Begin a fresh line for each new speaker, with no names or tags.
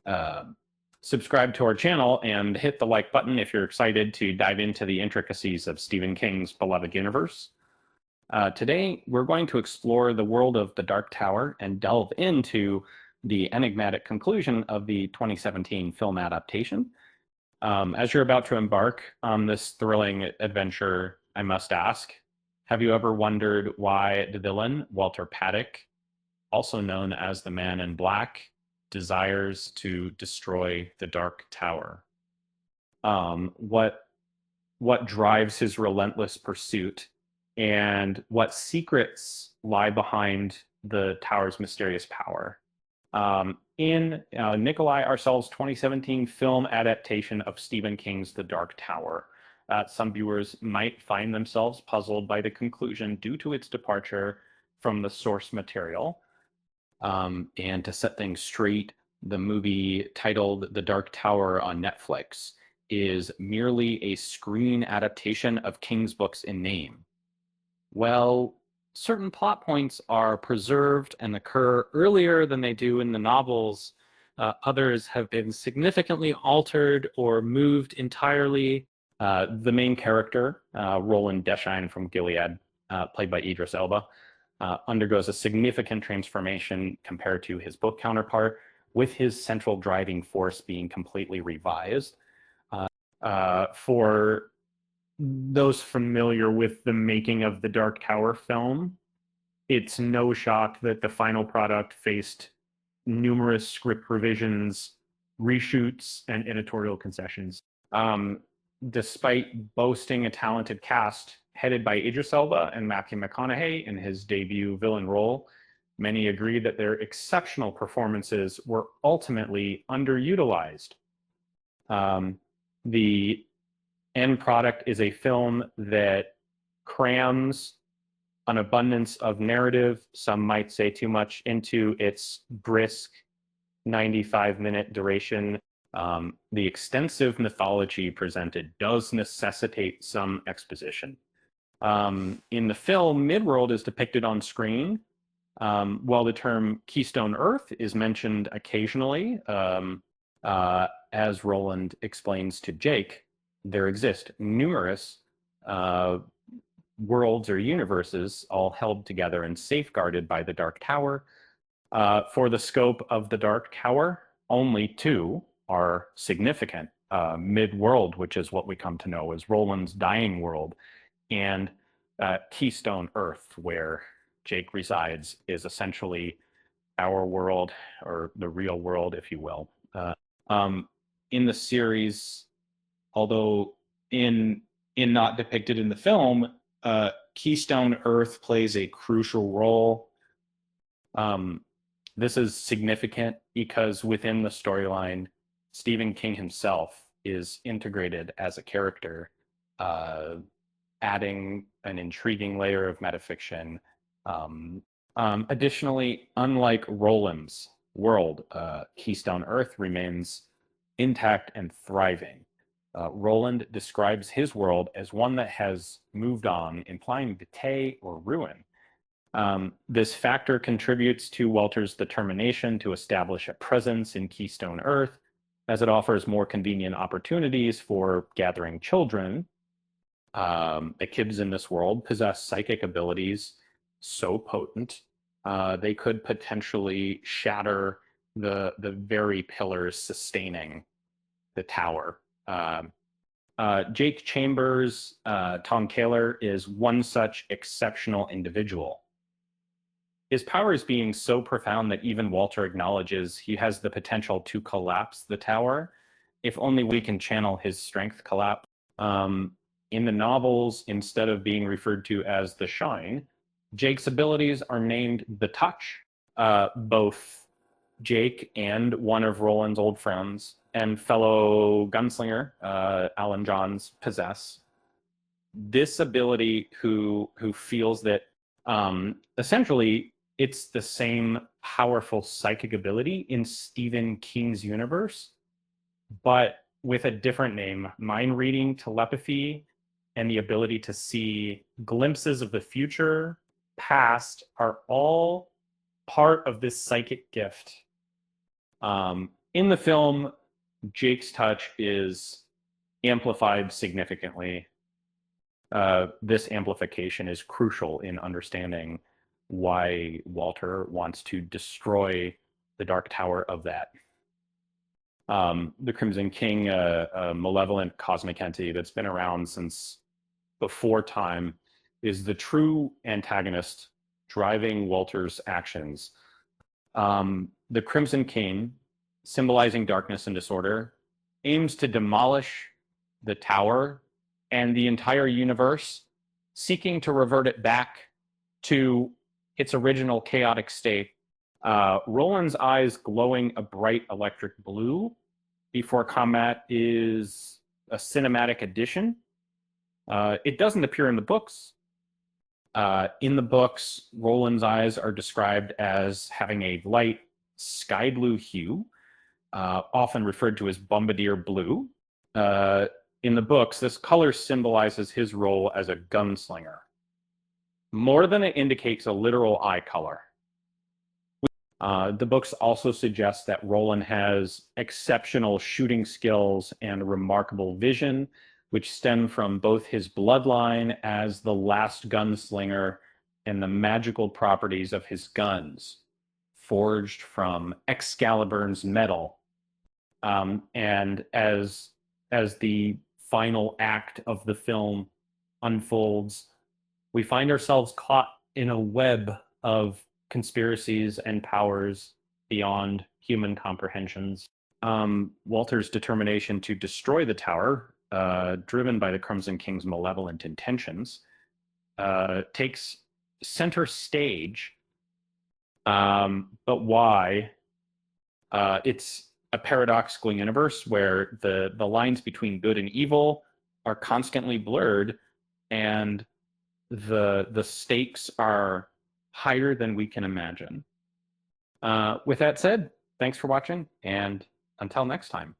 uh, subscribe to our channel and hit the like button if you're excited to dive into the intricacies of Stephen King's beloved universe. Today, we're going to explore the world of The Dark Tower and delve into the enigmatic conclusion of the 2017 film adaptation. As you're about to embark on this thrilling adventure, I must ask, have you ever wondered why the villain, Walter Paddock, also known as the Man in Black, desires to destroy the Dark Tower? Um, what what drives his relentless pursuit, and what secrets lie behind the tower's mysterious power? In Nikolai Arcel's 2017 film adaptation of Stephen King's The Dark Tower, some viewers might find themselves puzzled by the conclusion due to its departure from the source material. And to set things straight, the movie titled The Dark Tower on Netflix is merely a screen adaptation of King's books in name. Well, certain plot points are preserved and occur earlier than they do in the novels. Others have been significantly altered or moved entirely. The main character, Roland Deschain from Gilead, played by Idris Elba, undergoes a significant transformation compared to his book counterpart, with his central driving force being completely revised. For those familiar with the making of the Dark Tower film, it's no shock that the final product faced numerous script revisions, reshoots, and editorial concessions. Um, Despite boasting a talented cast headed by Idris Elba and Matthew McConaughey in his debut villain role, many agree that their exceptional performances were ultimately underutilized. Um, the end product is a film that crams an abundance of narrative, some might say too much, into its brisk 95-minute duration. The extensive mythology presented does necessitate some exposition. In the film, Midworld is depicted on screen, while the term Keystone Earth is mentioned occasionally. As Roland explains to Jake, there exist numerous worlds or universes all held together and safeguarded by the Dark Tower. For the scope of the Dark Tower, only two are significant. Mid-world, which is what we come to know as Roland's dying world, and Keystone Earth, where Jake resides, is essentially our world, or the real world, if you will. Um, in the series, although in not depicted in the film, Keystone Earth plays a crucial role. Um, this is significant because within the storyline, Stephen King himself is integrated as a character, uh, adding an intriguing layer of metafiction. Additionally, unlike Roland's world, Keystone Earth remains intact and thriving. Roland describes his world as one that has moved on, implying decay or ruin. This factor contributes to Walter's determination to establish a presence in Keystone Earth, as it offers more convenient opportunities for gathering children. The kids in this world possess psychic abilities so potent they could potentially shatter the very pillars sustaining the tower. Jake Chambers, Tom Kaler, is one such exceptional individual. His powers being so profound that even Walter acknowledges he has the potential to collapse the tower, if only we can channel his strength collapse. In the novels, instead of being referred to as the Shine, Jake's abilities are named the Touch. Both Jake and one of Roland's old friends and fellow gunslinger, Alan Johns, possess this ability, who feels that essentially it's the same powerful psychic ability in Stephen King's universe, but with a different name: mind reading, telepathy, and the ability to see glimpses of the future, past, are all part of this psychic gift. In the film, Jake's touch is amplified significantly. This amplification is crucial in understanding why Walter wants to destroy the Dark Tower of that. The Crimson King, a malevolent cosmic entity that's been around since before time, is the true antagonist driving Walter's actions. The Crimson King, symbolizing darkness and disorder, aims to demolish the tower and the entire universe, seeking to revert it back to its original chaotic state. Roland's eyes glowing a bright electric blue before combat is a cinematic addition. It doesn't appear in the books. In the books, Roland's eyes are described as having a light sky blue hue, often referred to as bombardier blue. In the books, this color symbolizes his role as a gunslinger, more than it indicates a literal eye color. The books also suggest that Roland has exceptional shooting skills and remarkable vision, which stem from both his bloodline as the last gunslinger and the magical properties of his guns, forged from Excalibur's metal. And as the final act of the film unfolds, we find ourselves caught in a web of conspiracies and powers beyond human comprehensions. Walter's determination to destroy the tower, driven by the Crimson King's malevolent intentions, takes center stage. But why? It's a paradoxical universe where the lines between good and evil are constantly blurred, and the stakes are higher than we can imagine. With that said, thanks for watching, and until next time.